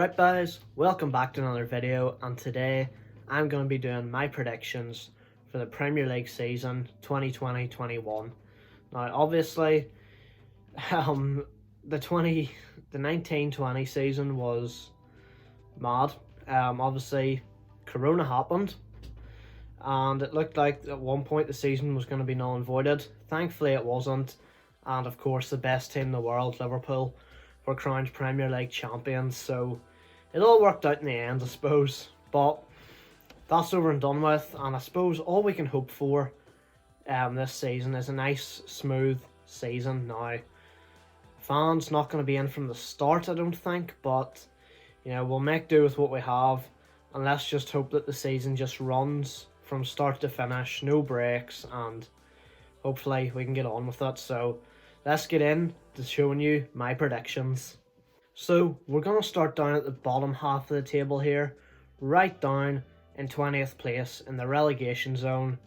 Right guys, welcome back to another video, and today I'm going to be doing my predictions for the Premier League season 2020-21. Now obviously um the 19-20 season was mad. Obviously Corona happened and it looked like at one point the season was going to be null and voided. Thankfully it wasn't, and of course the best team in the world, Liverpool, were crowned Premier League champions, so it all worked out in the end, I suppose. But that's over and done with, and I suppose all we can hope for this season is a nice, smooth season. Now, fans not going to be in from the start, I don't think, but we'll make do with what we have, and let's just hope that the season just runs from start to finish, no breaks, and hopefully we can get on with it. So let's get in to showing you my predictions. So we're going to start down at the bottom half of the table here, right down in 20th place in the relegation zone.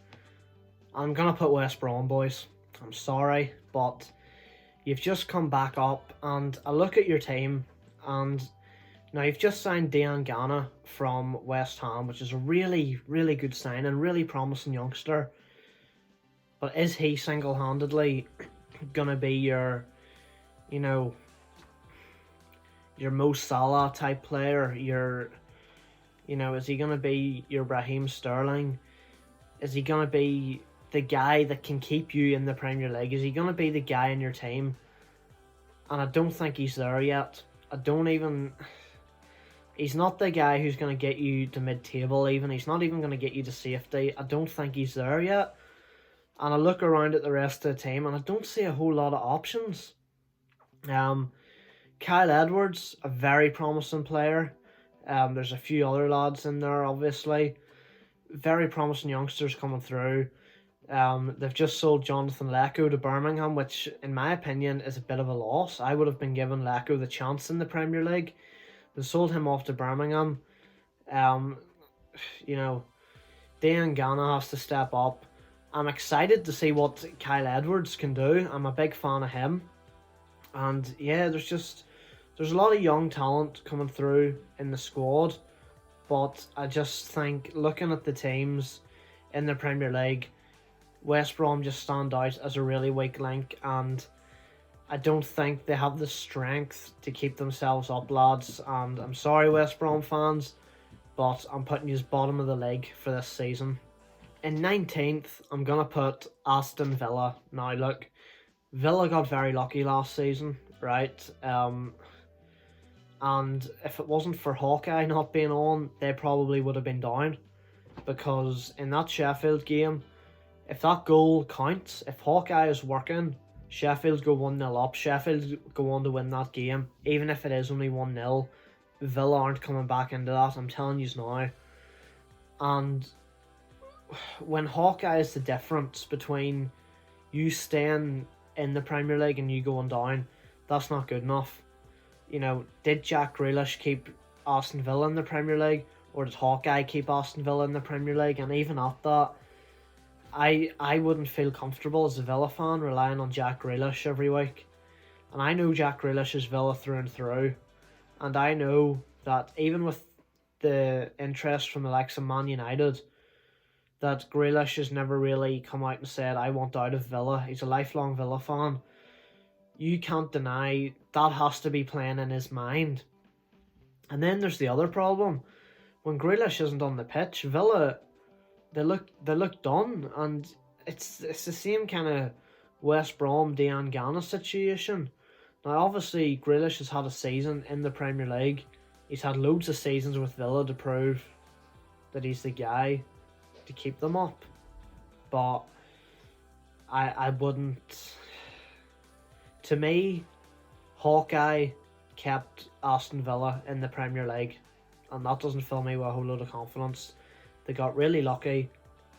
I'm going to put West Brom, boys. I'm sorry, but you've just come back up, and I look at your team, and now you've just signed Diangana from West Ham, which is a really, really good sign and really promising youngster. But is he single-handedly going to be your Mo Salah type player? Is he going to be your Raheem Sterling? Is he going to be the guy that can keep you in the Premier League? Is he going to be the guy in your team? And I don't think he's there yet. He's not the guy who's going to get you to mid-table even. He's not even going to get you to safety. I don't think he's there yet. And I look around at the rest of the team and I don't see a whole lot of options. Kyle Edwards, a very promising player. There's a few other lads in there, obviously. Very promising youngsters coming through. They've just sold Jonathan Lecco to Birmingham, which, in my opinion, is a bit of a loss. I would have been giving Lecco the chance in the Premier League. They sold him off to Birmingham. Diangana has to step up. I'm excited to see what Kyle Edwards can do. I'm a big fan of him. And yeah, there's a lot of young talent coming through in the squad. But I just think, looking at the teams in the Premier League, West Brom just stand out as a really weak link. And I don't think they have the strength to keep themselves up, lads. And I'm sorry, West Brom fans, but I'm putting you as bottom of the league for this season. In 19th, I'm going to put Aston Villa. Now, look, Villa got very lucky last season, right? And if it wasn't for Hawkeye not being on, they probably would have been down. Because in that Sheffield game, if that goal counts, if Hawkeye is working, Sheffield go 1-0 up. Sheffield go on to win that game. Even if it is only 1-0, Villa aren't coming back into that. I'm telling you now. And when Hawkeye is the difference between you staying in the Premier League and you going down, that's not good enough. Did Jack Grealish keep Aston Villa in the Premier League, or did Hawkeye keep Aston Villa in the Premier League? And even at that, I wouldn't feel comfortable as a Villa fan relying on Jack Grealish every week. And I know Jack Grealish is Villa through and through. And I know that even with the interest from the likes of Man United, that Grealish has never really come out and said, I want out of Villa. He's a lifelong Villa fan. You can't deny that has to be playing in his mind. And then there's the other problem. When Grealish isn't on the pitch, Villa, they look done. And it's the same kind of West Brom Diangana situation. Now, obviously, Grealish has had a season in the Premier League. He's had loads of seasons with Villa to prove that he's the guy to keep them up. But I wouldn't. To me, Hawkeye kept Aston Villa in the Premier League, and that doesn't fill me with a whole load of confidence. They got really lucky.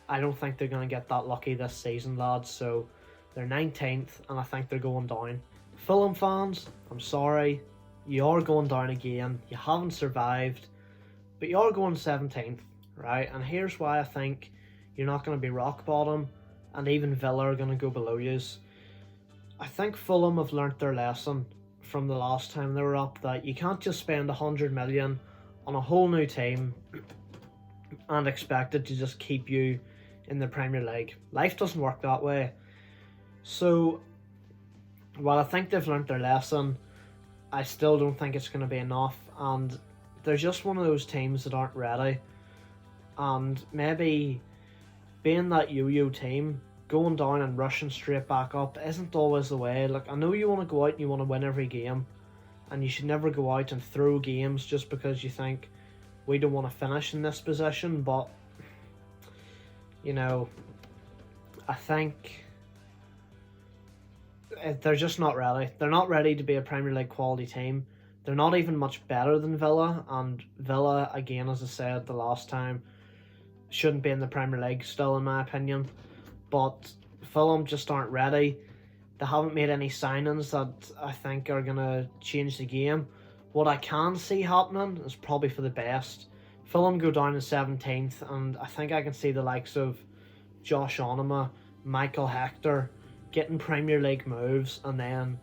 I don't think they're going to get that lucky this season, lads, so they're 19th, and I think they're going down. Fulham fans, I'm sorry, you are going down again. You haven't survived, but you are going 17th, right? And here's why I think you're not going to be rock bottom, and even Villa are going to go below you. I think Fulham have learnt their lesson from the last time they were up that you can't just spend 100 million on a whole new team and expect it to just keep you in the Premier League. Life doesn't work that way. So, while I think they've learnt their lesson, I still don't think it's going to be enough, and they're just one of those teams that aren't ready. And maybe being that yo-yo team, going down and rushing straight back up isn't always the way. Like, I know you want to go out and you want to win every game, and you should never go out and throw games just because you think we don't want to finish in this position, but you know, I think they're just not ready. They're not ready to be a Premier League quality team. They're not even much better than Villa, and Villa, again, as I said the last time, shouldn't be in the Premier League still, in my opinion. But Fulham just aren't ready. They haven't made any signings that I think are going to change the game. What I can see happening is probably for the best. Fulham go down to 17th, and I think I can see the likes of Josh Onuma, Michael Hector getting Premier League moves, and then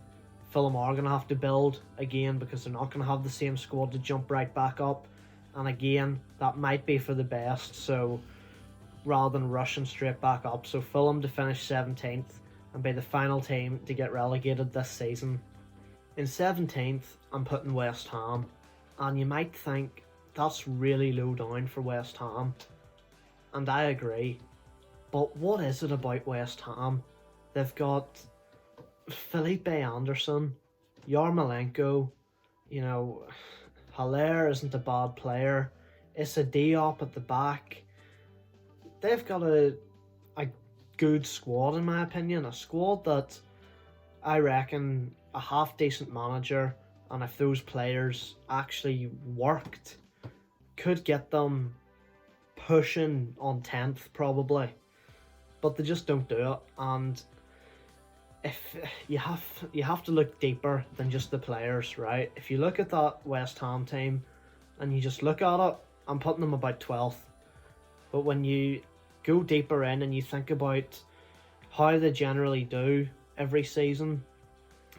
Fulham are going to have to build again because they're not going to have the same squad to jump right back up. And again, that might be for the best, so rather than rushing straight back up. So Fulham to finish 17th and be the final team to get relegated this season. In 17th, I'm putting West Ham, and you might think that's really low down for West Ham, and I agree. But what is it about West Ham? They've got Felipe Anderson, Yarmolenko, Haller isn't a bad player, Issa Diop at the back. They've got a good squad, in my opinion, a squad that I reckon a half-decent manager, and if those players actually worked, could get them pushing on 10th probably. But they just don't do it, and if you have to look deeper than just the players, right? If you look at that West Ham team and you just look at it, I'm putting them about 12th. But when you go deeper in and you think about how they generally do every season,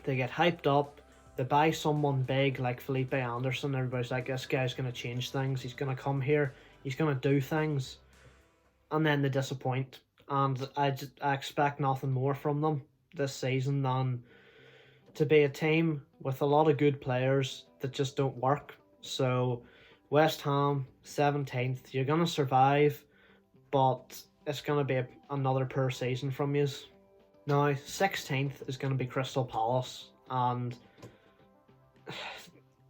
they get hyped up, they buy someone big like Felipe Anderson, everybody's like, this guy's going to change things, he's going to come here, he's going to do things, and then they disappoint. And I expect nothing more from them this season than to be a team with a lot of good players that just don't work. So West Ham 17th, you're going to survive, but it's going to be another poor season from you. Now 16th is going to be Crystal Palace, and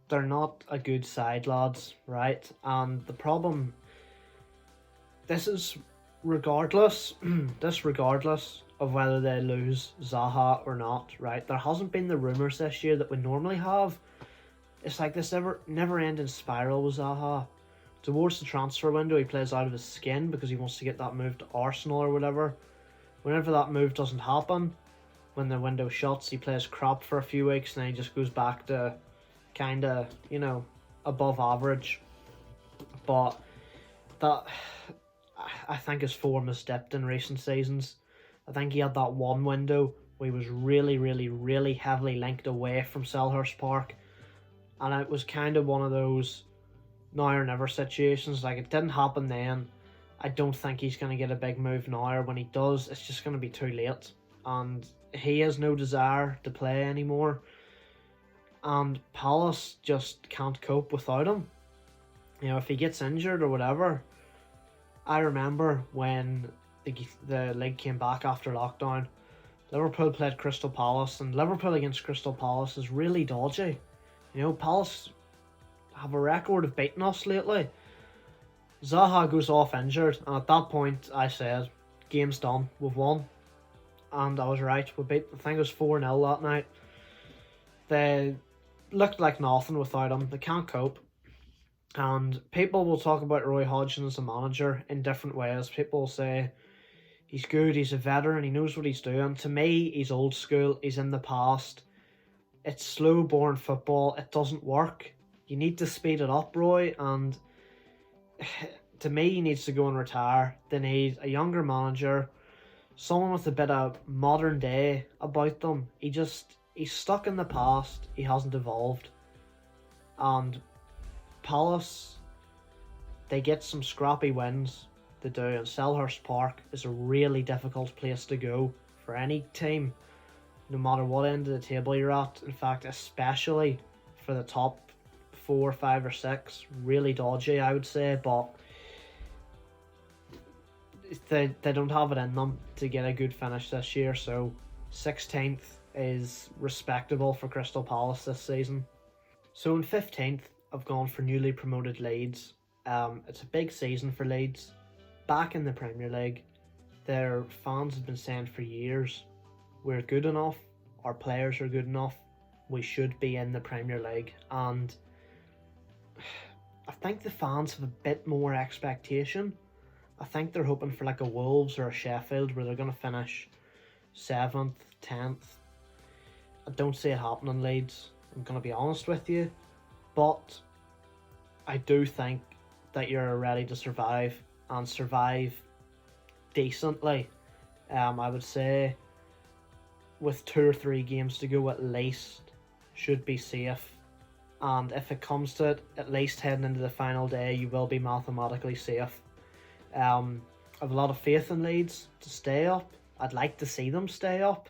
they're not a good side, lads, right? And the problem, this is regardless of whether they lose Zaha or not, right? There hasn't been the rumours this year that we normally have. It's like this never-ending spiral with Zaha. Towards the transfer window, he plays out of his skin because he wants to get that move to Arsenal or whatever. Whenever that move doesn't happen, when the window shuts, he plays crap for a few weeks and then he just goes back to kind of, above average. But that, I think his form has dipped in recent seasons. I think he had that one window where he was really, really, really heavily linked away from Selhurst Park. And it was kind of one of those now or never situations. Like, it didn't happen then. I don't think he's going to get a big move now, or when he does, it's just going to be too late. And he has no desire to play anymore. And Palace just can't cope without him. If he gets injured or whatever. I remember when the league came back after lockdown, Liverpool played Crystal Palace, and Liverpool against Crystal Palace is really dodgy. Palace have a record of beating us lately. Zaha goes off injured, and at that point I said, game's done, we've won. And I was right, we beat, I think it was 4-0 that night. They looked like nothing without him, they can't cope. And people will talk about Roy Hodgson as a manager in different ways. People will say he's good, he's a veteran, he knows what he's doing. To me, he's old school, he's in the past. It's slow-born football, it doesn't work. You need to speed it up, Roy, and to me, he needs to go and retire. They need a younger manager, someone with a bit of modern day about them. he's stuck in the past. He hasn't evolved. And Palace, they get some scrappy wins to do, and Selhurst Park is a really difficult place to go for any team, no matter what end of the table you're at. In fact, especially for the top 4, 5 or 6, really dodgy, I would say, but they don't have it in them to get a good finish this year, so 16th is respectable for Crystal Palace this season. So in 15th, I've gone for newly promoted Leeds. It's a big season for Leeds. Back in the Premier League, their fans have been saying for years, we're good enough, our players are good enough, we should be in the Premier League. And I think the fans have a bit more expectation. I think they're hoping for like a Wolves or a Sheffield where they're going to finish 7th, 10th. I don't see it happening, Leeds. I'm going to be honest with you. But I do think that you're ready to survive, and survive decently. I would say with 2 or 3 games to go at least, should be safe. And if it comes to it, at least heading into the final day, you will be mathematically safe. I have a lot of faith in Leeds to stay up. I'd like to see them stay up.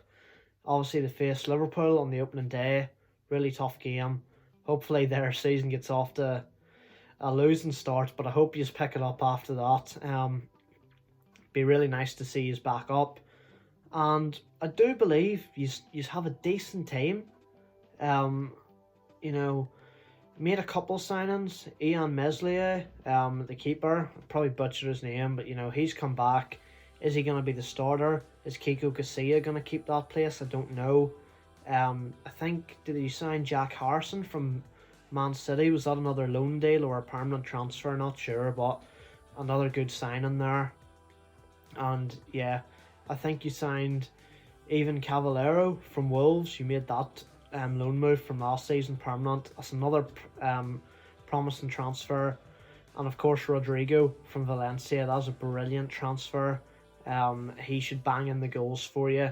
Obviously, they face Liverpool on the opening day. Really tough game. Hopefully their season gets off to a losing start, but I hope you pick it up after that. Be really nice to see you back up. And I do believe you have a decent team. You know, made a couple signings. Ian Meslier, the keeper, I'll probably butcher his name, but you know, he's come back. Is he going to be the starter? Is Kiko Casilla going to keep that place? I don't know. I think, did he sign Jack Harrison from Man City? Was that another loan deal or a permanent transfer? Not sure, but another good signing there. And yeah, I think you signed Ivan Cavallero from Wolves. You made that loan move from last season permanent. That's another promising transfer. And of course, Rodrigo from Valencia. That was a brilliant transfer. He should bang in the goals for you.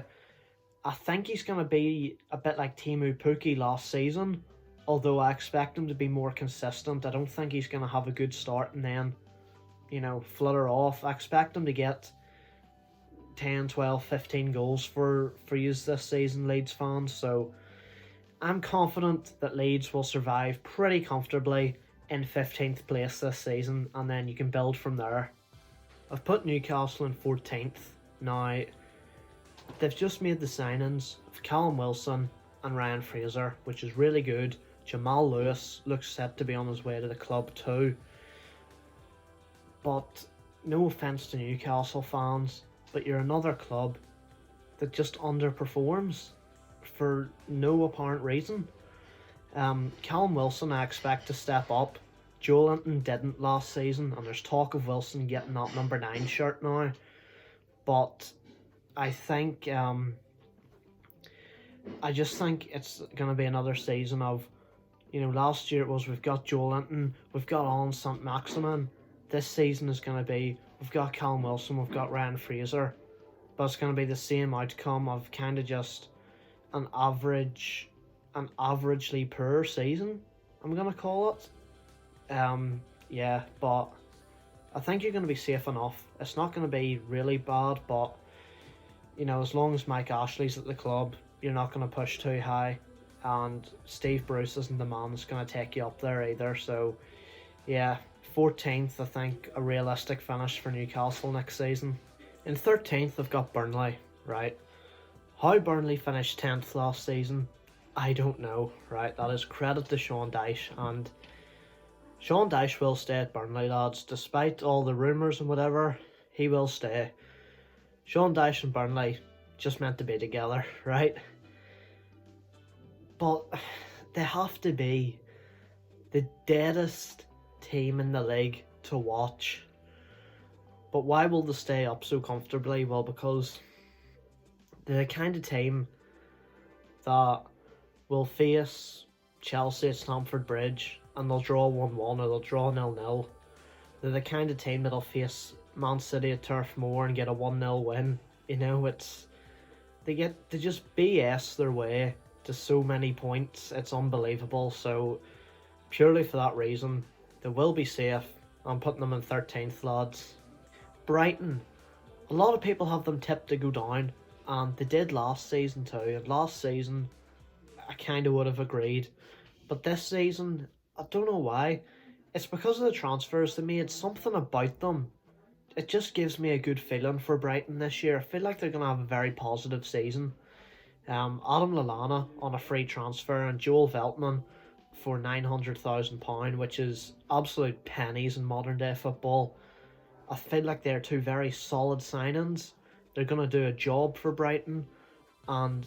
I think he's going to be a bit like Teemu Pukki last season, although I expect him to be more consistent. I don't think he's going to have a good start and then, you know, flutter off. I expect him to get 10, 12, 15 goals for you this season, Leeds fans. So I'm confident that Leeds will survive pretty comfortably in 15th place this season, and then you can build from there. I've put Newcastle in 14th. Now, they've just made the signings of Callum Wilson and Ryan Fraser, which is really good. Jamal Lewis looks set to be on his way to the club too. But no offence to Newcastle fans, but you're another club that just underperforms for no apparent reason. Callum Wilson, I expect to step up. Joelinton didn't last season, and there's talk of Wilson getting that number 9 shirt now. But I think, I just think it's going to be another season of, you know, last year it was we've got Joelinton, we've got Alan St. Maximin. This season is going to be, we've got Callum Wilson, we've got Ryan Fraser. But it's going to be the same outcome of kind of just an averagely poor season, I'm going to call it. Yeah, but I think you're going to be safe enough. It's not going to be really bad, but, you know, as long as Mike Ashley's at the club, you're not going to push too high. And Steve Bruce isn't the man that's going to take you up there either. So, yeah, 14th, I think, a realistic finish for Newcastle next season. In 13th, I've got Burnley, right? How Burnley finished 10th last season, I don't know, right? That is credit to Sean Dyche, and Sean Dyche will stay at Burnley, lads. Despite all the rumours and whatever, he will stay. Sean Dyche and Burnley just meant to be together, right? But they have to be the deadest team in the league to watch. But why will they stay up so comfortably? Well, because they're the kind of team that will face Chelsea at Stamford Bridge and they'll draw 1-1 or they'll draw 0-0. They're the kind of team that'll face Man City at Turf Moor and get a 1-0 win. You know, they just BS their way to so many points. It's unbelievable. So purely for that reason, they will be safe. I'm putting them in 13th, lads. Brighton. A lot of people have them tipped to go down, and they did last season too. And last season, I kind of would have agreed. But this season, I don't know why. It's because of the transfers they made. Something about them. It just gives me a good feeling for Brighton this year. I feel like they're going to have a very positive season. Adam Lallana on a free transfer and Joel Veltman for £900,000, which is absolute pennies in modern day football. I feel like they're two very solid signings. They're going to do a job for Brighton, and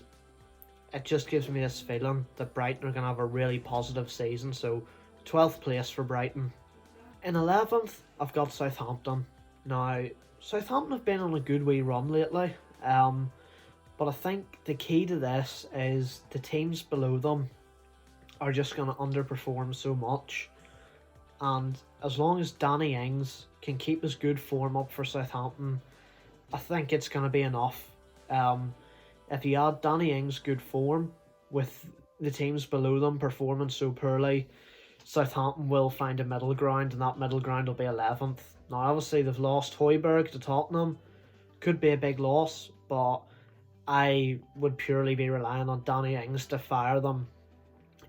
it just gives me this feeling that Brighton are going to have a really positive season. So 12th place for Brighton. In 11th, I've got Southampton. Now, Southampton have been on a good wee run lately, but I think the key to this is the teams below them are just going to underperform so much. And as long as Danny Ings can keep his good form up for Southampton, I think it's going to be enough. If you add Danny Ings' good form with the teams below them performing so poorly, Southampton will find a middle ground, and that middle ground will be 11th. Now, obviously, they've lost Højbjerg to Tottenham. Could be a big loss, but I would purely be relying on Danny Ings to fire them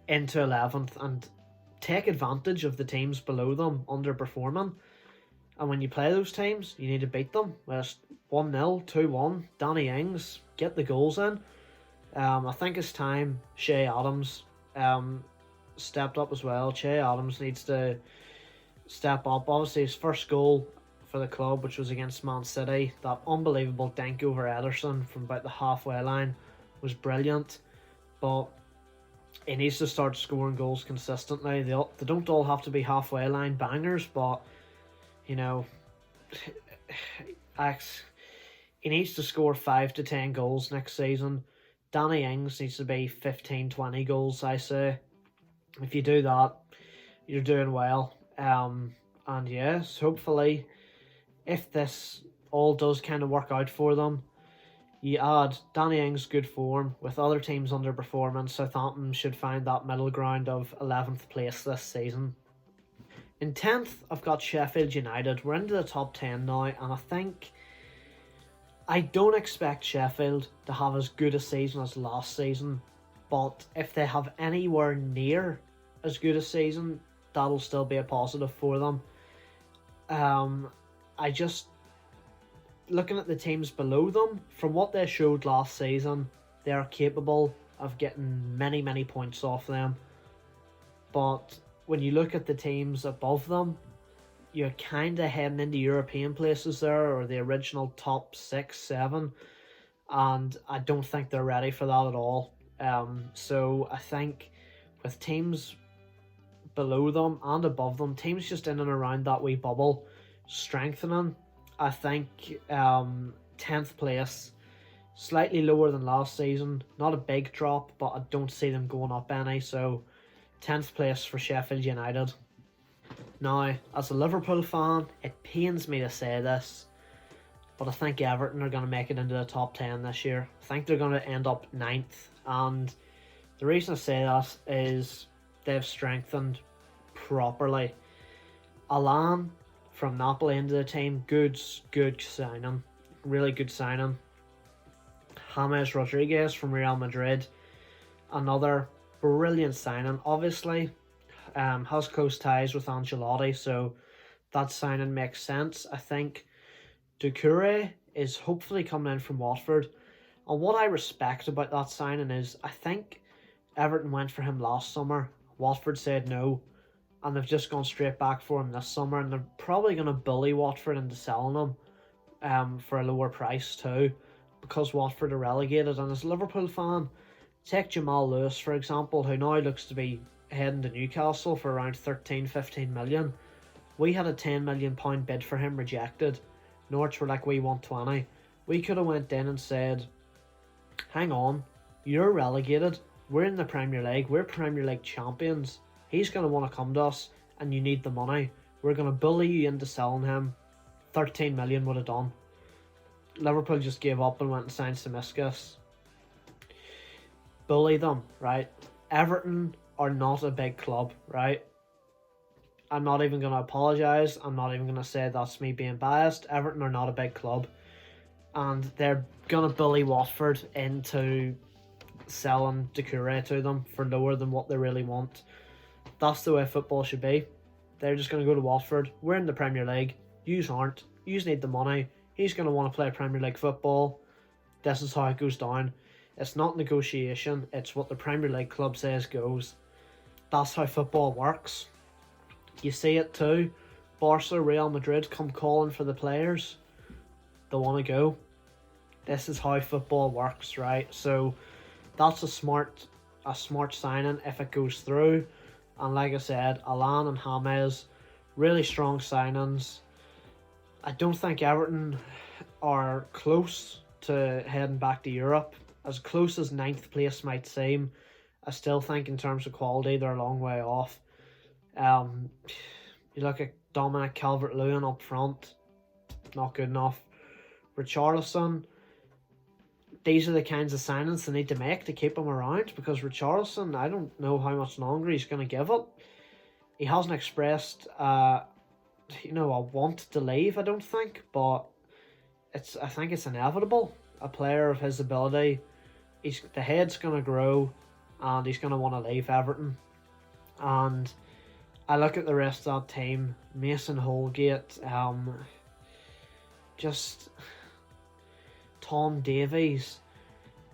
into 11th and take advantage of the teams below them underperforming. And when you play those teams, you need to beat them. Whether it's 1-0, 2-1, Danny Ings, get the goals in. I think it's time Che Adams stepped up as well. Che Adams needs to step up. Obviously, his first goal for the club, which was against Man City, that unbelievable dink over Ederson from about the halfway line, was brilliant. But he needs to start scoring goals consistently. They don't all have to be halfway line bangers, but you know, he needs to score 5 to 10 goals next season. Danny Ings needs to be 15-20 goals, I say. If you do that, you're doing well. And yes, hopefully, if this all does kind of work out for them, you add Danny Ings' good form with other teams underperforming, Southampton should find that middle ground of 11th place this season. In 10th, I've got Sheffield United. We're into the top 10 now, and I don't expect Sheffield to have as good a season as last season, but if they have anywhere near as good a season, that'll still be a positive for them. Looking at the teams below them, from what they showed last season, they are capable of getting many, many points off them. But when you look at the teams above them, you're kind of heading into European places there, or the original top 6, 7, and I don't think they're ready for that at all. So I think with teams below them and above them, teams just in and around that wee bubble, strengthening, I think 10th place, slightly lower than last season, not a big drop, but I don't see them going up any, so 10th place for Sheffield United. Now, as a Liverpool fan, it pains me to say this, but I think Everton are going to make it into the top 10 this year. I think they're going to end up 9th, and the reason I say that is they've strengthened properly. Alan from Napoli into the team, good signing, really good signing. James Rodriguez from Real Madrid, another brilliant signing. Obviously, has close ties with Ancelotti, so that signing makes sense. I think Doucouré is hopefully coming in from Watford, and what I respect about that signing is I think Everton went for him last summer, Watford said no, and they've just gone straight back for him this summer, and they're probably going to bully Watford into selling him for a lower price too, because Watford are relegated. And as a Liverpool fan, take Jamal Lewis for example, who now looks to be heading to Newcastle for around 13-15 million. We had a £10 million bid for him rejected. Norwich were like, we want 20. We could have went in and said, hang on, you're relegated, we're in the Premier League, we're Premier League champions, he's going to want to come to us and you need the money, we're going to bully you into selling him. 13 million would have done. Liverpool just gave up and went and signed Tsimikas. bully them, right? Everton are not a big club, right? I'm not even going to apologise. I'm not even going to say that's me being biased. Everton are not a big club. And they're going to bully Watford into selling Doucouré to them for lower than what they really want. That's the way football should be. They're just going to go to Watford. We're in the Premier League. Yous aren't. Yous need the money. He's going to want to play Premier League football. This is how it goes down. It's not negotiation. It's what the Premier League club says goes. That's how football works. You see it too. Barca, Real Madrid come calling for the players. They want to go. This is how football works, right? So that's a smart signing if it goes through. And like I said, Allan and James, really strong signings. I don't think Everton are close to heading back to Europe. As close as 9th place might seem, I still think in terms of quality they're a long way off. You look at Dominic Calvert-Lewin up front, not good enough. Richarlison, these are the kinds of signings they need to make to keep him around, because Richarlison, I don't know how much longer he's going to give it. He hasn't expressed a want to leave, I don't think, but I think it's inevitable. A player of his ability, the head's going to grow and he's going to want to leave Everton. And I look at the rest of that team, Mason Holgate, just Tom Davies.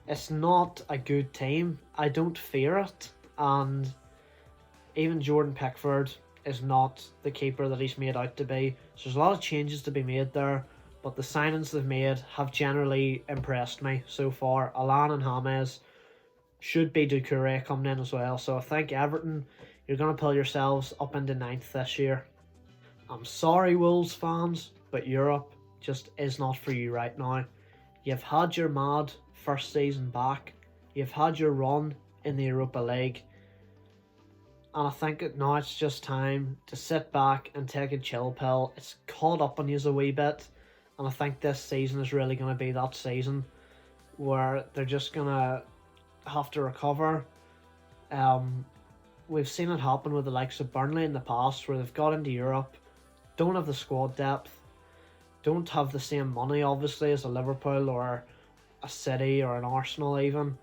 It's not a good team. I don't fear it. And even Jordan Pickford is not the keeper that he's made out to be. So there's a lot of changes to be made there. But the signings they've made have generally impressed me so far. Allan and James, should be Doucouré coming in as well. So I think Everton, you're going to pull yourselves up into 9th this year. I'm sorry, Wolves fans, but Europe just is not for you right now. You've had your mad first season back. You've had your run in the Europa League. And I think now it's just time to sit back and take a chill pill. It's caught up on you a wee bit. And I think this season is really going to be that season where they're just going to have to recover. We've seen it happen with the likes of Burnley in the past, where they've got into Europe, don't have the squad depth, don't have the same money obviously as a Liverpool or a City or an Arsenal even,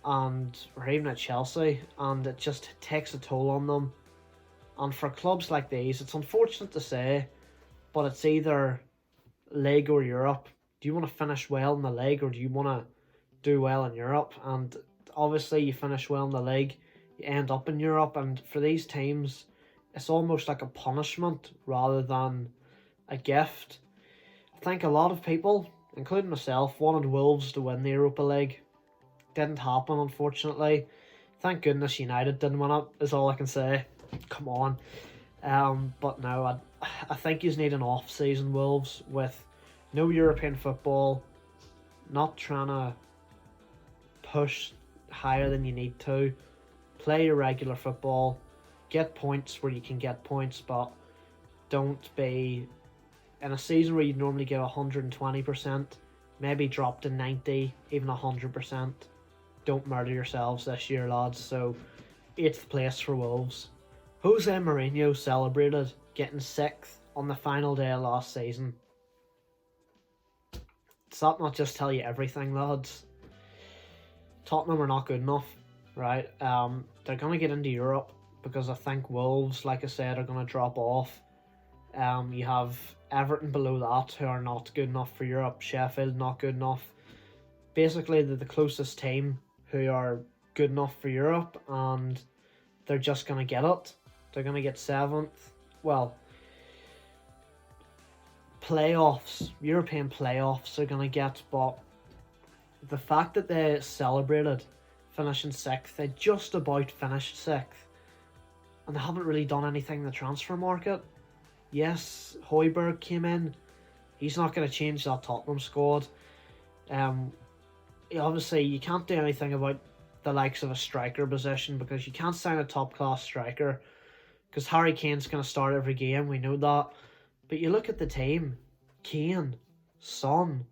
or even a Chelsea, and it just takes a toll on them. And for clubs like these, it's unfortunate to say, but it's either League or Europe. Do you want to finish well in the league, or do you want to do well in Europe? And obviously you finish well in the league, you end up in Europe. And for these teams, it's almost like a punishment rather than a gift. I think a lot of people, including myself, wanted Wolves to win the Europa League. Didn't happen, unfortunately. Thank goodness United didn't win it, is all I can say. Come on. But no, I think you need an off-season, Wolves, with no European football, not trying to push higher than you need to, play your regular football, get points where you can get points, but don't be, in a season where you'd normally give 120%, maybe drop to 90, even 100%. Don't murder yourselves this year, lads. So, 8th place for Wolves. Jose Mourinho celebrated getting 6th on the final day of last season. Does that not just tell you everything, lads? Tottenham are not good enough, right? They're going to get into Europe because I think Wolves, like I said, are going to drop off. You have Everton below that who are not good enough for Europe. Sheffield not good enough. Basically, they're the closest team who are good enough for Europe, and they're just going to get it. They're going to get 7th. Well, playoffs, European playoffs are going to get, but the fact that they celebrated finishing 6th, they just about finished 6th, and they haven't really done anything in the transfer market. Yes, Højbjerg came in. He's not going to change that Tottenham squad. Obviously, you can't do anything about the likes of a striker position because you can't sign a top-class striker because Harry Kane's going to start every game, we know that. But you look at the team, Kane, Son,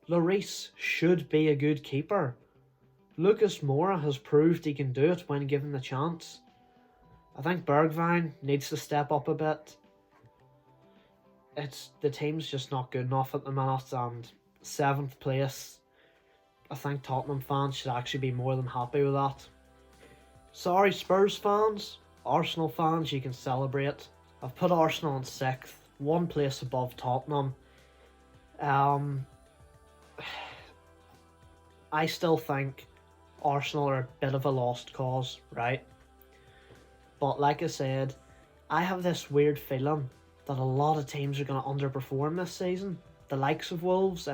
Lloris should be a good keeper. Lucas Moura has proved he can do it when given the chance. I think Bergwijn needs to step up a bit. The team's just not good enough at the minute, and 7th place, I think Tottenham fans should actually be more than happy with that. Sorry Spurs fans, Arsenal fans, you can celebrate. I've put Arsenal in 6th, 1 place above Tottenham. I still think Arsenal are a bit of a lost cause, right? But like I said, I have this weird feeling that a lot of teams are going to underperform this season. The likes of Wolves,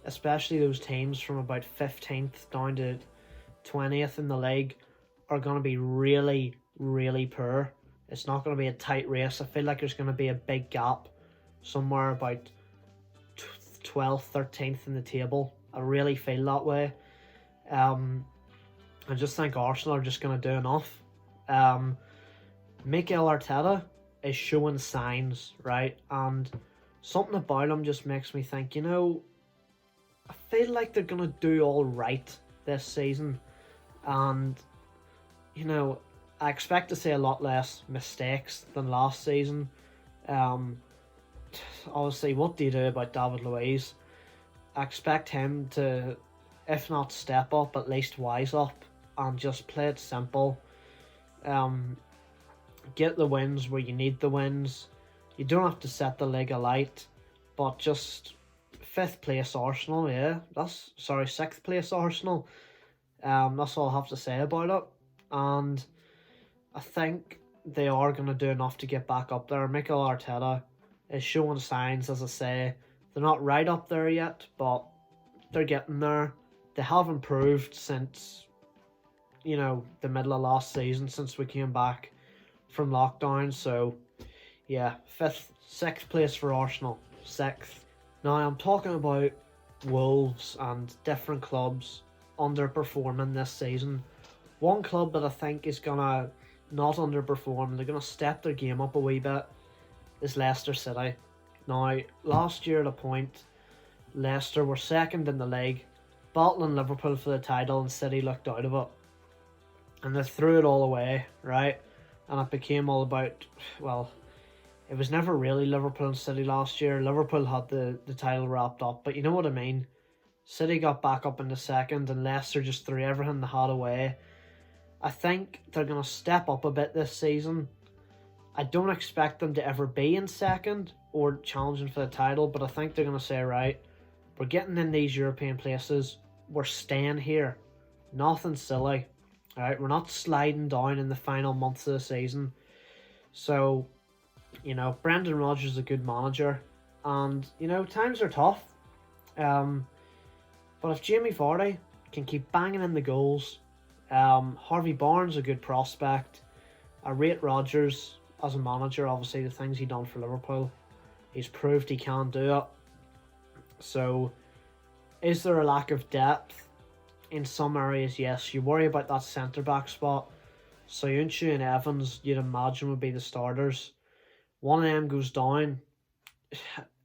especially those teams from about 15th down to 20th in the league, are going to be really, really poor. It's not going to be a tight race. I feel like there's going to be a big gap somewhere about 12th, 13th in the table. I really feel that way. I just think Arsenal are just going to do enough. Mikel Arteta is showing signs, right? And something about him just makes me think, I feel like they're going to do all right this season. And, I expect to see a lot less mistakes than last season. Obviously, what do you do about David Luiz? I expect him to, if not step up, at least wise up and just play it simple. Get the wins where you need the wins. You don't have to set the league alight, but just 5th place Arsenal, yeah. 6th place Arsenal. That's all I have to say about it. And I think they are going to do enough to get back up there. Mikel Arteta is showing signs, as I say. They're not right up there yet, but they're getting there. They have improved since, the middle of last season, since we came back from lockdown. So, yeah, 6th place for Arsenal. 6th. Now, I'm talking about Wolves and different clubs underperforming this season. One club that I think is going to not underperform, they're going to step their game up a wee bit, is Leicester City. Now, last year at a point, Leicester were 2nd in the league, battling Liverpool for the title, and City looked out of it. And they threw it all away, right? And it became all about, it was never really Liverpool and City last year. Liverpool had the title wrapped up, but you know what I mean? City got back up into 2nd, and Leicester just threw everything they had away. I think they're going to step up a bit this season. I don't expect them to ever be in 2nd or challenging for the title, but I think they're going to say, right, we're getting in these European places. We're staying here. Nothing silly. All right, we're not sliding down in the final months of the season. So, Brendan Rodgers is a good manager, and times are tough. But if Jamie Vardy can keep banging in the goals, Harvey Barnes a good prospect. I rate Rodgers as a manager. Obviously, the things he done for Liverpool, he's proved he can do it. So, is there a lack of depth? In some areas, yes. You worry about that centre-back spot. Soyuncu and Evans, you'd imagine, would be the starters. One of them goes down.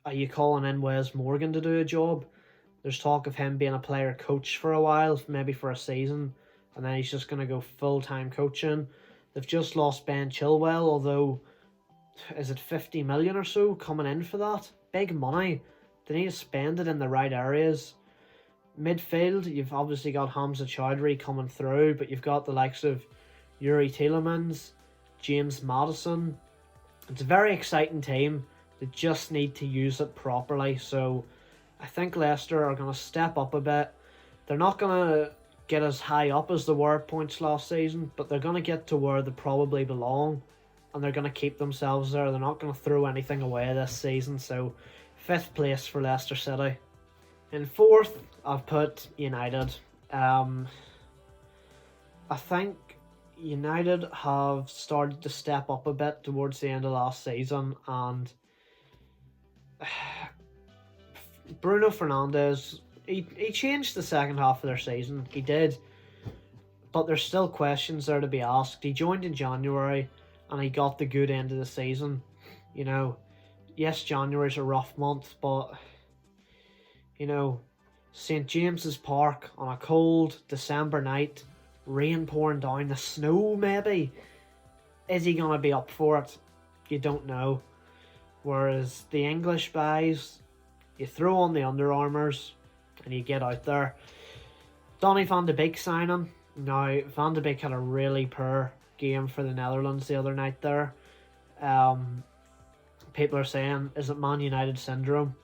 Are you calling in Wes Morgan to do a job? There's talk of him being a player coach for a while, maybe for a season, and then he's just going to go full-time coaching. They've just lost Ben Chilwell, although, is it 50 million or so coming in for that? Big money. They need to spend it in the right areas. Midfield, you've obviously got Hamza Choudhury coming through, but you've got the likes of Yuri Tielemans, James Maddison. It's a very exciting team. They just need to use it properly. So I think Leicester are going to step up a bit. They're not going to get as high up as they were at points last season, but they're going to get to where they probably belong, and they're going to keep themselves there. They're not going to throw anything away this season. So 5th place for Leicester City. In 4th, I've put United. I think United have started to step up a bit towards the end of last season, and Bruno Fernandes, he changed the second half of their season. He did, but there's still questions there to be asked. He joined in January, and he got the good end of the season. Yes, January's a rough month, but St James's Park on a cold December night, rain pouring down, the snow maybe. Is he going to be up for it? You don't know. Whereas the English guys, you throw on the Under Armours and you get out there. Donny van de Beek signing. Now, Van de Beek had a really poor game for the Netherlands the other night there. People are saying, is it Man United syndrome?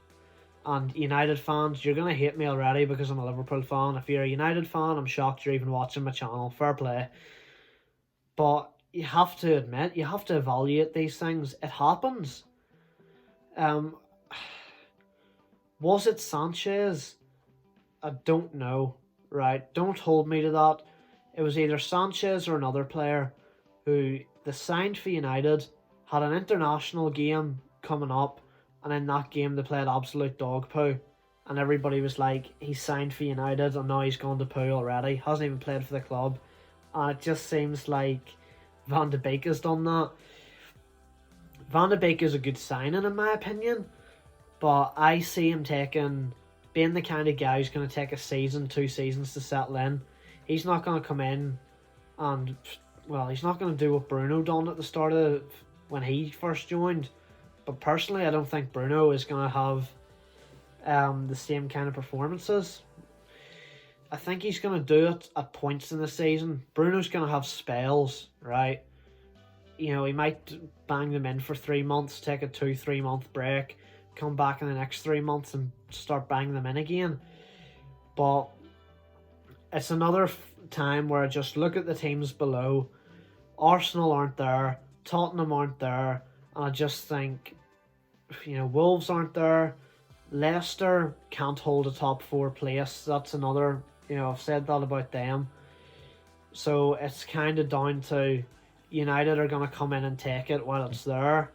And United fans, you're going to hate me already because I'm a Liverpool fan. If you're a United fan, I'm shocked you're even watching my channel. Fair play. But you have to admit, you have to evaluate these things. It happens. Was it Sanchez? I don't know. Right? Don't hold me to that. It was either Sanchez or another player who they signed for United, had an international game coming up, and in that game they played absolute dog poo. And everybody was like, he's signed for United and now he's gone to poo already. Hasn't even played for the club. And it just seems like Van de Beek has done that. Van de Beek is a good signing in my opinion. But I see him being the kind of guy who's going to take a season, 2 seasons to settle in. He's not going to come in and, well, he's not going to do what Bruno done at the start of when he first joined. But personally, I don't think Bruno is going to have the same kind of performances. I think he's going to do it at points in the season. Bruno's going to have spells, right? You know, he might bang them in for 3 months, take a 2-3 month break, come back in the next 3 months and start banging them in again. But it's another time where I just look at the teams below. Arsenal aren't there, Tottenham aren't there, and I just think, you know, Wolves aren't there, Leicester can't hold a top 4 place. That's another, you know, I've said that about them. So it's kind of down to United are going to come in and take it while it's there.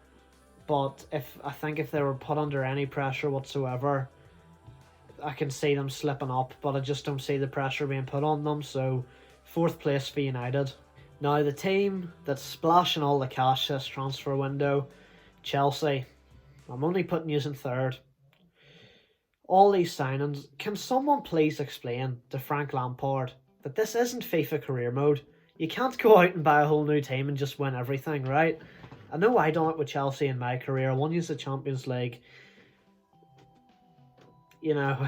But I think if they were put under any pressure whatsoever, I can see them slipping up, but I just don't see the pressure being put on them. So 4th place for United. Now the team that's splashing all the cash this transfer window, Chelsea. I'm only putting you in 3rd. All these signings, can someone please explain to Frank Lampard that this isn't FIFA career mode? You can't go out and buy a whole new team and just win everything, right? I know I done it with Chelsea in my career. I won you the Champions League. You know,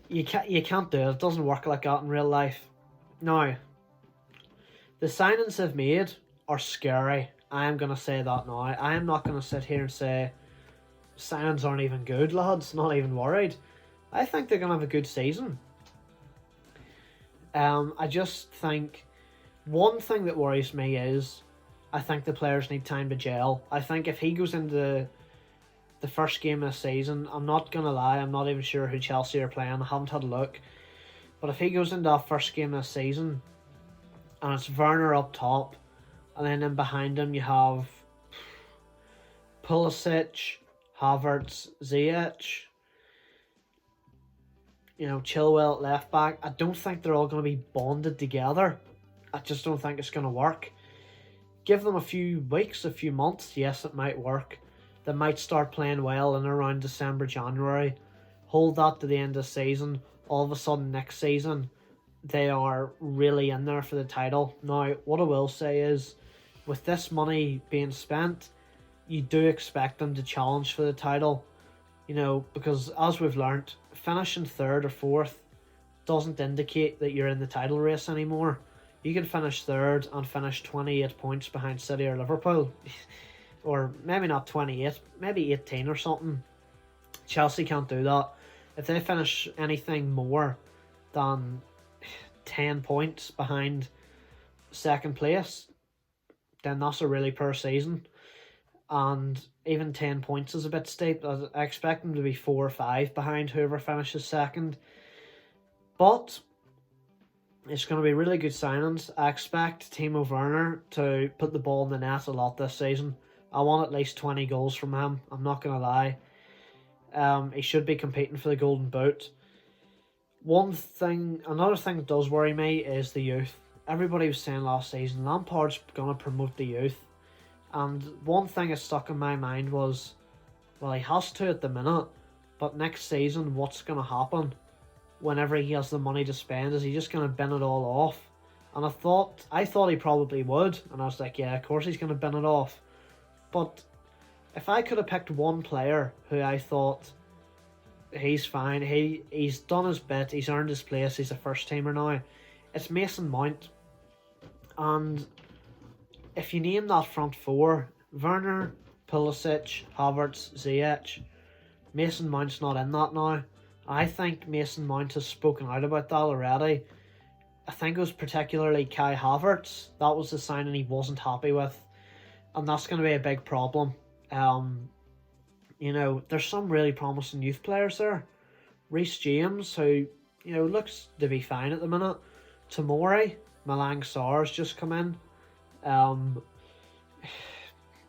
you can't do it. It doesn't work like that in real life. Now, the signings they've made are scary. I am going to say that now. I am not going to sit here and say signings aren't even good, lads. Not even worried. I think they're going to have a good season. I just think one thing that worries me is I think the players need time to gel. I think if he goes into the first game of the season, I'm not going to lie, I'm not even sure who Chelsea are playing. I haven't had a look. But if he goes into that first game of the season and it's Werner up top, and then in behind him you have Pulisic, Havertz, Ziyech, you know, Chilwell at left back, I don't think they're all going to be bonded together. I just don't think it's going to work. Give them a few weeks, a few months, yes, it might work. They might start playing well in around December, January. Hold that to the end of the season. All of a sudden, next season, they are really in there for the title. Now, what I will say is, with this money being spent, you do expect them to challenge for the title. You know, because as we've learnt, finishing 3rd or 4th doesn't indicate that you're in the title race anymore. You can finish 3rd and finish 28 points behind City or Liverpool. Or maybe not 28, maybe 18 or something. Chelsea can't do that. If they finish anything more than 10 points behind 2nd place, then that's a really poor season. And even 10 points is a bit steep. I expect them to be 4 or 5 behind whoever finishes 2nd. But it's going to be really good signings. I expect Timo Werner to put the ball in the net a lot this season. I want at least 20 goals from him. I'm not going to lie. He should be competing for the Golden Boot. Another thing that does worry me is the youth. Everybody was saying last season, Lampard's going to promote the youth. And one thing that stuck in my mind was, well, he has to at the minute, but next season, what's going to happen? whenever he has the money to spend? Is he just going to bin it all off? And I thought he probably would, and I was like, yeah, of course he's going to bin it off. But if I could have picked one player who I thought he's fine, he's done his bit, he's earned his place, he's a first teamer now, it's Mason Mount. And if you name that front four, Werner, Pulisic, Havertz, Ziyech, Mason Mount's not in that now. I think Mason Mount has spoken out about that already. I think it was particularly Kai Havertz. That was the signing he wasn't happy with. And that's going to be a big problem. There's some really promising youth players there. Reece James, who, looks to be fine at the minute. Tomori, Malang Sarr's just come in.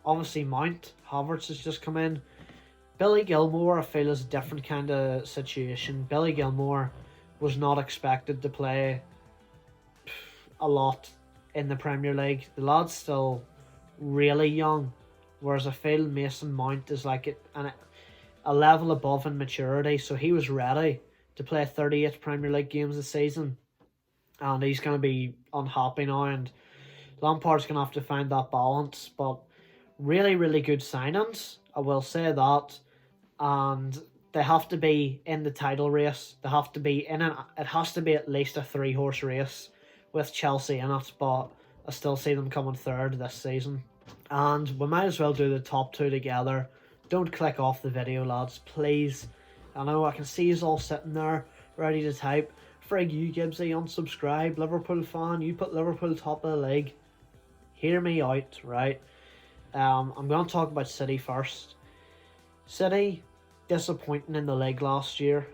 Obviously Mount, Havertz has just come in. Billy Gilmour, I feel, is a different kind of situation. Billy Gilmour was not expected to play a lot in the Premier League. The lad's still really young, whereas I feel Mason Mount is like a level above in maturity, so he was ready to play 38 Premier League games this season, and he's going to be unhappy now, and Lampard's going to have to find that balance. But really, really good signings, I will say that, and they have to be in the title race. They have to be it has to be at least a 3-horse race with Chelsea in it, but I still see them coming third this season. And we might as well do the top two together. Don't click off the video, lads, please. I know I can see you all sitting there ready to type, "Frig you, Gibbsy, unsubscribe, Liverpool fan, you put Liverpool top of the league." Hear me out, right? I'm going to talk about City first. City, disappointing in the league last year.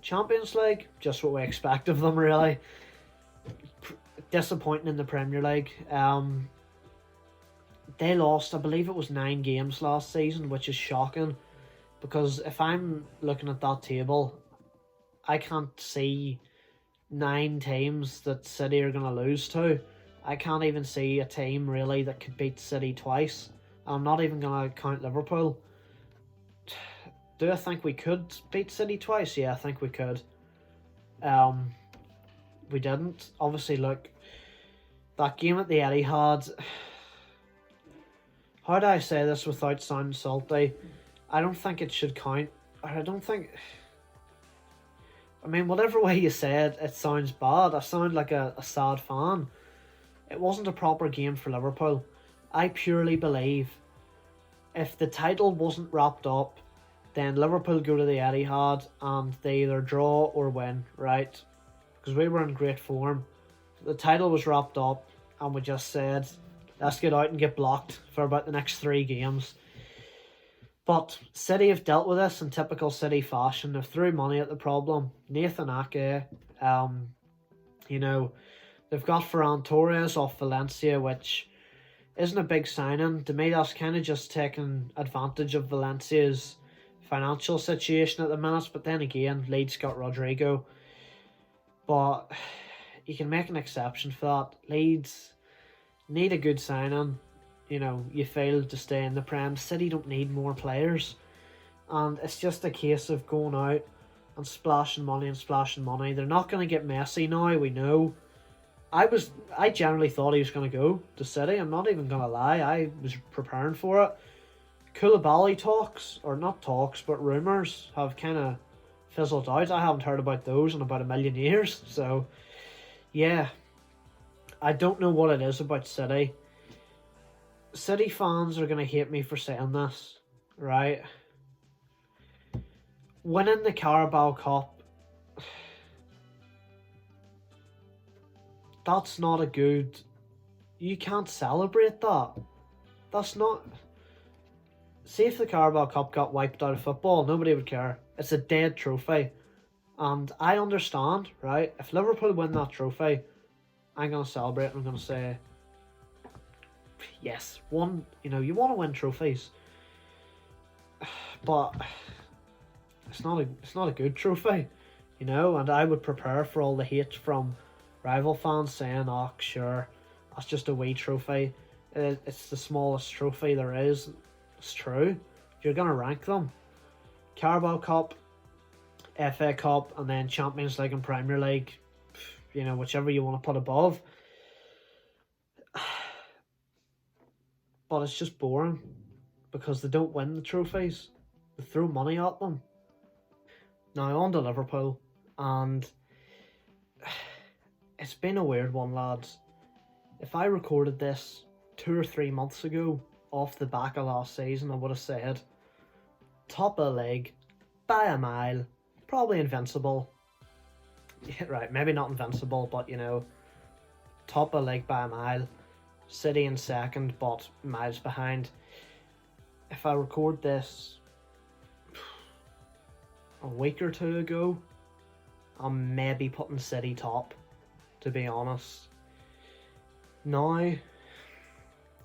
Champions League, just what we expect of them, really. Disappointing in the Premier League. They lost, I believe it was 9 games last season, which is shocking, because if I'm looking at that table, I can't see 9 teams that City are going to lose to. I can't even see a team really that could beat City twice. I'm not even going to count Liverpool. Do I think we could beat City twice? Yeah, I think we could. We didn't. Obviously, look, that game at the Etihad, how do I say this without sounding salty? I don't think it should count. Whatever way you say it, it sounds bad. I sound like a sad fan. It wasn't a proper game for Liverpool. I purely believe if the title wasn't wrapped up, then Liverpool go to the Etihad and they either draw or win, right? Because we were in great form. The title was wrapped up and we just said, let's get out and get blocked for about the next 3 games. But City have dealt with this in typical City fashion. They've threw money at the problem. Nathan Ake, they've got Ferran Torres off Valencia, which isn't a big signing. To me, that's kind of just taking advantage of Valencia's financial situation at the minute. But then again, Leeds got Rodrigo. But you can make an exception for that. Leeds need a good signing. You failed to stay in the Prem. City don't need more players. And it's just a case of going out and splashing money. They're not going to get Messi now, we know. I generally thought he was going to go to City. I'm not even going to lie. I was preparing for it. Koulibaly but rumours have kind of fizzled out. I haven't heard about those in about a million years. So, yeah. I don't know what it is about City. City fans are going to hate me for saying this, right? Winning the Carabao Cup, that's not a good... You can't celebrate that. That's not... See, if the Carabao Cup got wiped out of football, nobody would care. It's a dead trophy. And I understand, right? If Liverpool win that trophy, I'm going to celebrate. I'm going to say, yes, you want to win trophies. But it's not a good trophy, and I would prepare for all the hate from rival fans saying, "Oh, sure, that's just a wee trophy. It's the smallest trophy there is." It's true. If you're gonna rank them, Carabao Cup, FA Cup, and then Champions League and Premier League, you know, whichever you want to put above. But it's just boring because they don't win the trophies. They throw money at them. Now on to Liverpool, and it's been a weird one, lads. If I recorded this 2 or 3 months ago, off the back of last season, I would have said top of the league by a mile, probably invincible. Yeah, right, maybe not invincible, but you know, top of the league by a mile. City in second, but miles behind. If I record this a week or two ago, I'm maybe putting City top, to be honest. Now,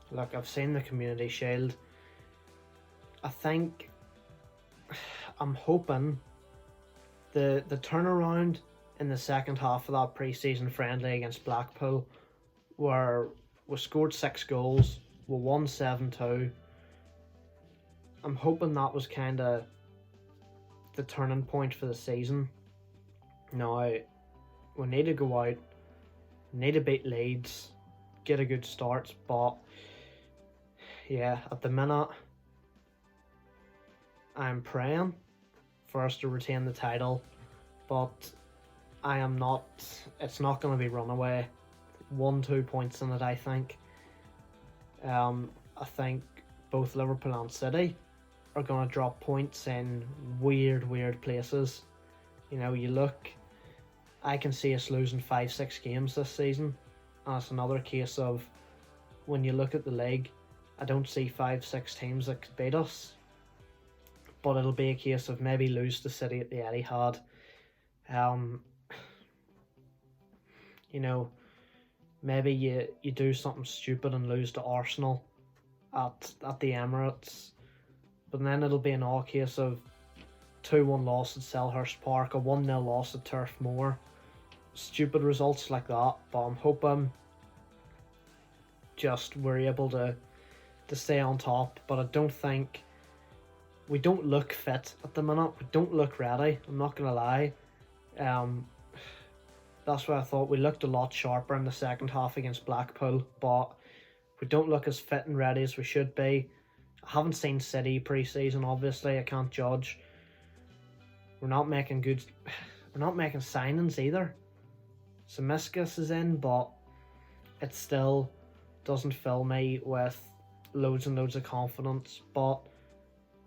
look, I've seen the Community Shield. I think, I'm hoping the turnaround in the second half of that pre-season friendly against Blackpool, where we scored 6 goals, we won 7-2. I'm hoping that was kind of the turning point for the season. Now, we need to go out, need to beat Leeds, get a good start, but yeah, at the minute, I'm praying for us to retain the title, but I am not, it's not going to be runaway. 1-2 points in it, I think. I think both Liverpool and City are going to drop points in weird places. You know, you look, I can see us losing 5-6 games this season, and it's another case of, when you look at the league, I don't see 5-6 teams that could beat us, but it'll be a case of maybe lose to City at the Etihad. You know, maybe you do something stupid and lose to Arsenal at the Emirates, but then it'll be an all case of 2-1 loss at Selhurst Park, a 1-0 loss at Turf Moor, stupid results like that. But I'm hoping just we're able to stay on top. But I don't think, we don't look fit at the minute, we don't look ready, I'm not gonna lie. That's why I thought we looked a lot sharper in the second half against Blackpool, but we don't look as fit and ready as we should be. I haven't seen City pre-season, obviously, I can't judge. We're not making signings either. Tsimikas is in, but it still doesn't fill me with loads and loads of confidence. But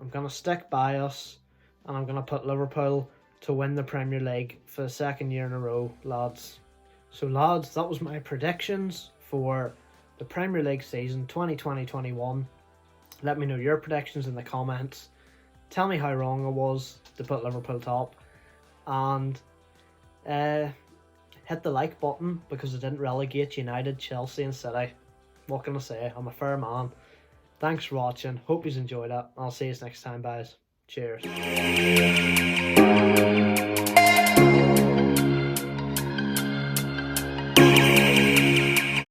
I'm going to stick by us, and I'm going to put Liverpool to win the Premier League for the second year in a row, lads. So lads, that was my predictions for the Premier League season 2020-21. Let me know your predictions in the comments. Tell me how wrong I was to put Liverpool top. And hit the like button, because I didn't relegate United, Chelsea and City. What can I say? I'm a fair man. Thanks for watching. Hope you enjoyed it. I'll see you next time, guys. Cheers.